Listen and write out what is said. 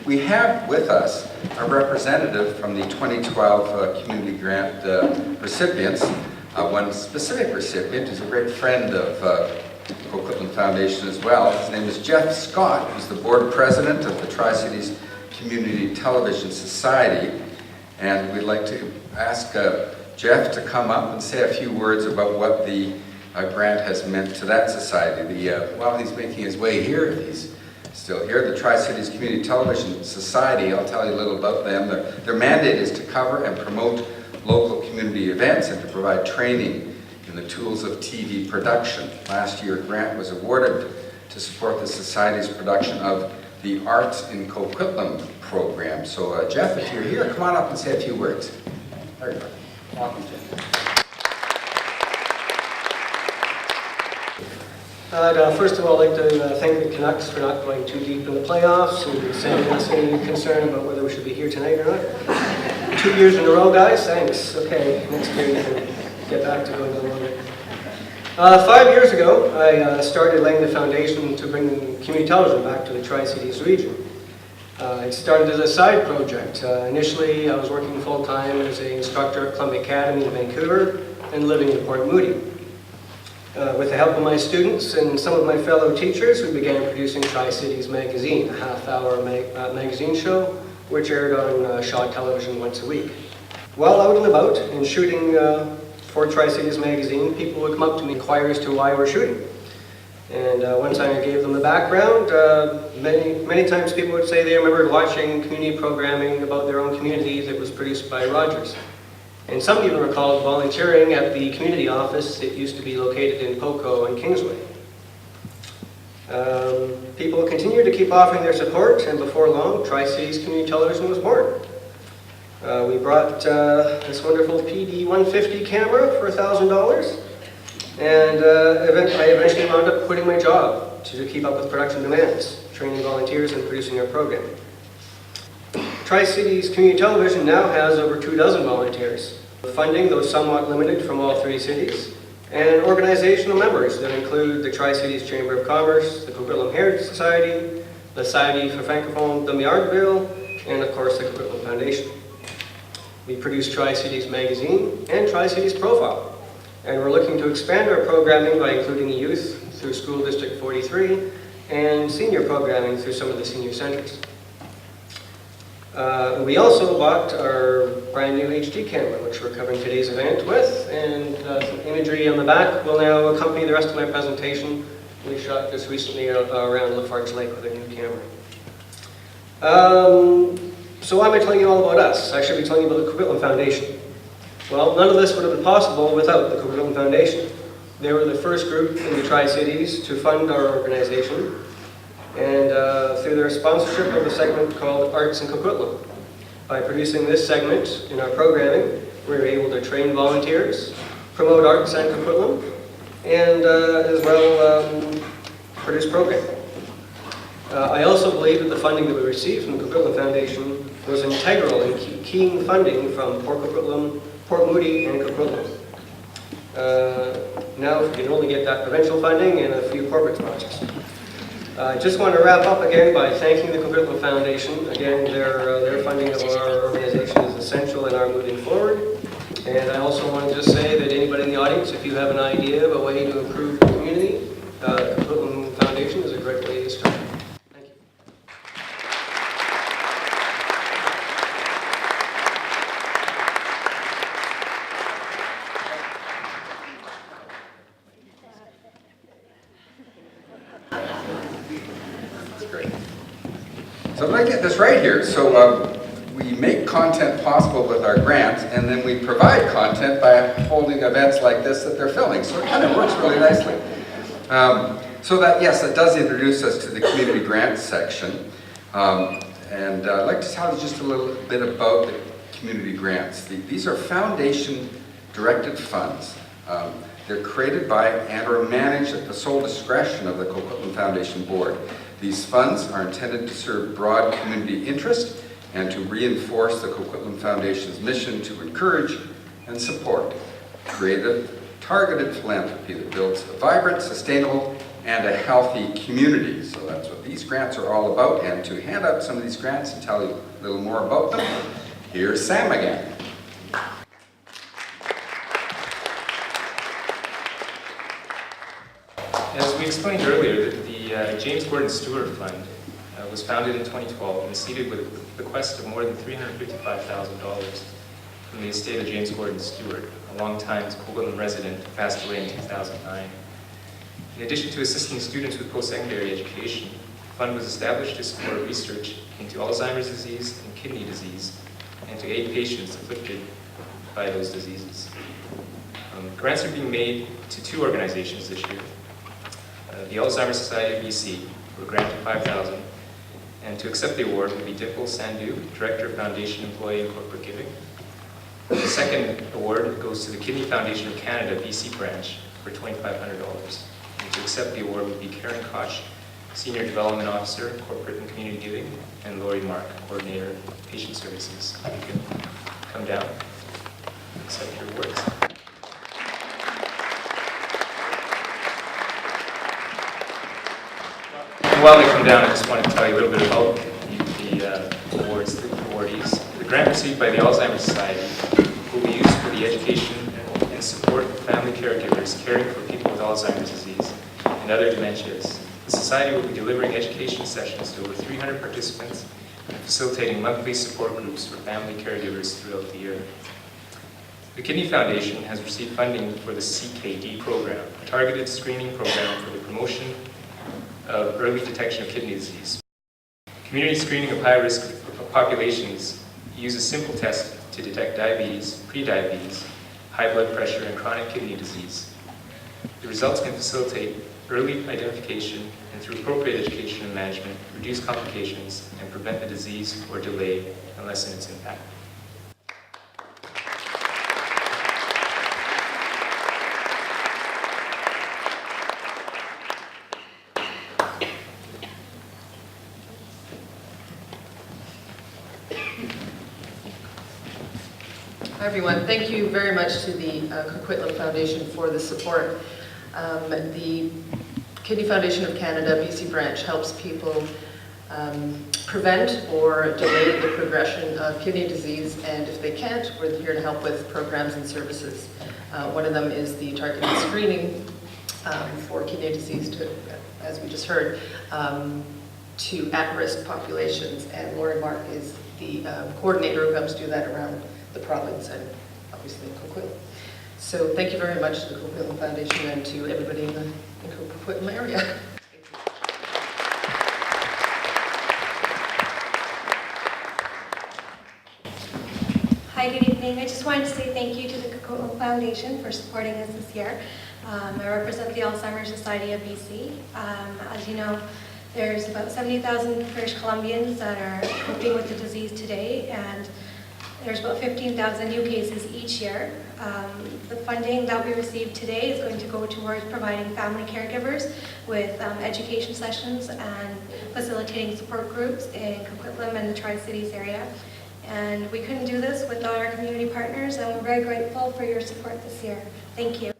We have with us a representative from the 2012 Community Grant recipients. One specific recipient is a great friend of Coquitlam Foundation as well. His name is Jeff Scott, who's the board president of the Tri-Cities Community Television Society. And we'd like to ask Jeff to come up and say a few words about what the grant has meant to that society. While he's making his way here, if he's still here, the Tri-Cities Community Television Society, I'll tell you a little about them. Their mandate is to cover and promote local community events and to provide training in the tools of TV production. Last year, a grant was awarded to support the Society's production of the Arts in Coquitlam program. So Jeff, if you're here, come on up and say a few words. There you go. Welcome, Jeff. First of all, I'd like to thank the Canucks for not going too deep in the playoffs and sending us any concern about whether we should be here tonight or not. 2 years in a row, guys. Thanks. Okay, next year you can get back to going a little bit. 5 years ago, I started laying the foundation to bring community television back to the Tri-Cities region. It started as a side project. Initially, I was working full-time as an instructor at Columbia Academy in Vancouver and living in Port Moody. With the help of my students and some of my fellow teachers, we began producing Tri-Cities Magazine, a half-hour magazine show, which aired on Shaw Television once a week. While out and about and shooting for Tri-Cities Magazine, people would come up to me, inquire as to why we're shooting. And one time I gave them the background. Many times people would say they remembered watching community programming about their own community that was produced by Rogers. And some even recalled volunteering at the community office that used to be located in Poco and Kingsway. People continued to keep offering their support, and before long, Tri-Cities Community Television was born. We brought this wonderful PD 150 camera for $1,000, and I eventually wound up quitting my job to keep up with production demands, training volunteers and producing our programming. Tri-Cities Community Television now has over 24 volunteers. Funding, though somewhat limited, from all 3 cities, and organizational members that include the Tri-Cities Chamber of Commerce, the Coquitlam Heritage Society, the Society for Francophone de Miyardville, and of course the Coquitlam Foundation. We produce Tri-Cities Magazine and Tri-Cities Profile, and we're looking to expand our programming by including youth through School District 43 and senior programming through some of the senior centers. We also bought our brand new HD camera, which we're covering today's event with, and some imagery on the back will now accompany the rest of my presentation. We shot this recently around Lafarge Lake with a new camera. So why am I telling you all about us? I should be telling you about the Coquitlam Foundation. Well, none of this would have been possible without the Coquitlam Foundation. They were the first group in the Tri-Cities to fund our organization, and through their sponsorship of a segment called Arts in Coquitlam. By producing this segment in our programming, we were able to train volunteers, promote arts in Coquitlam, and as well produce programming. I also believe that the funding that we received from the Coquitlam Foundation was integral in keying funding from Port Coquitlam, Port Moody, and Coquitlam. Now we can only get that provincial funding and a few corporate projects. I just want to wrap up again by thanking the Coquitlam Foundation. Again, their funding of our organization is essential in our moving forward. And I also want to just say that anybody in the audience, if you have an idea of a way to improve the community, the Coquitlam Foundation is a great way to start. Thank you. Great. So let me get this right here. So we make content possible with our grants, and then we provide content by holding events like this that they're filming. So it kind of works really nicely. So that, yes, that does introduce us to the community grants section. And I'd like to tell you just a little bit about the community grants. These are foundation-directed funds. They're created by and are managed at the sole discretion of the Coquitlam Foundation Board. These funds are intended to serve broad community interest and to reinforce the Coquitlam Foundation's mission to encourage and support creative, targeted philanthropy that builds a vibrant, sustainable, and a healthy community. So that's what these grants are all about. And to hand out some of these grants and tell you a little more about them, here's Sam again. As we explained earlier, the James Gordon Stewart Fund was founded in 2012 and was seeded with a bequest of more than $355,000 from the estate of James Gordon Stewart, a long-time Coquitlam resident who passed away in 2009. In addition to assisting students with post-secondary education, the fund was established to support research into Alzheimer's disease and kidney disease, and to aid patients afflicted by those diseases. Grants are being made to two organizations this year. The Alzheimer's Society of BC were granted $5,000, and to accept the award will be Dimple Sandhu, Director of Foundation Employee and Corporate Giving. The second award goes to the Kidney Foundation of Canada BC branch for $2,500. And to accept the award will be Karen Koch, Senior Development Officer, Corporate and Community Giving, and Lori Mark, Coordinator, Patient Services. You can come down and accept your awards. While they come down, I just wanted to tell you a little bit about the awards, the awardees. The grant received by the Alzheimer's Society will be used for the education and support of family caregivers caring for people with Alzheimer's disease and other dementias. The Society will be delivering education sessions to over 300 participants and facilitating monthly support groups for family caregivers throughout the year. The Kidney Foundation has received funding for the CKD program, a targeted screening program for the promotion of early detection of kidney disease. Community screening of high-risk populations uses simple tests to detect diabetes, prediabetes, high blood pressure, and chronic kidney disease. The results can facilitate early identification and, through appropriate education and management, reduce complications and prevent the disease or delay and lessen its impact. Hi everyone, thank you very much to the Coquitlam Foundation for the support. The Kidney Foundation of Canada BC branch helps people prevent or delay the progression of kidney disease, and if they can't, we're here to help with programs and services. One of them is the targeted screening for kidney disease, as we just heard, to at-risk populations, and Lori Mark is the coordinator who helps do that around the province and obviously Coquitlam. So thank you very much to the Coquitlam Foundation and to everybody in the Coquitlam area. Hi, good evening. I just wanted to say thank you to the Coquitlam Foundation for supporting us this year. I represent the Alzheimer's Society of BC. As you know, there's about 70,000 British Columbians that are coping with the disease today, and there's about 15,000 new cases each year. The funding that we received today is going to go towards providing family caregivers with education sessions and facilitating support groups in Coquitlam and the Tri-Cities area. And we couldn't do this without our community partners, and we're very grateful for your support this year. Thank you.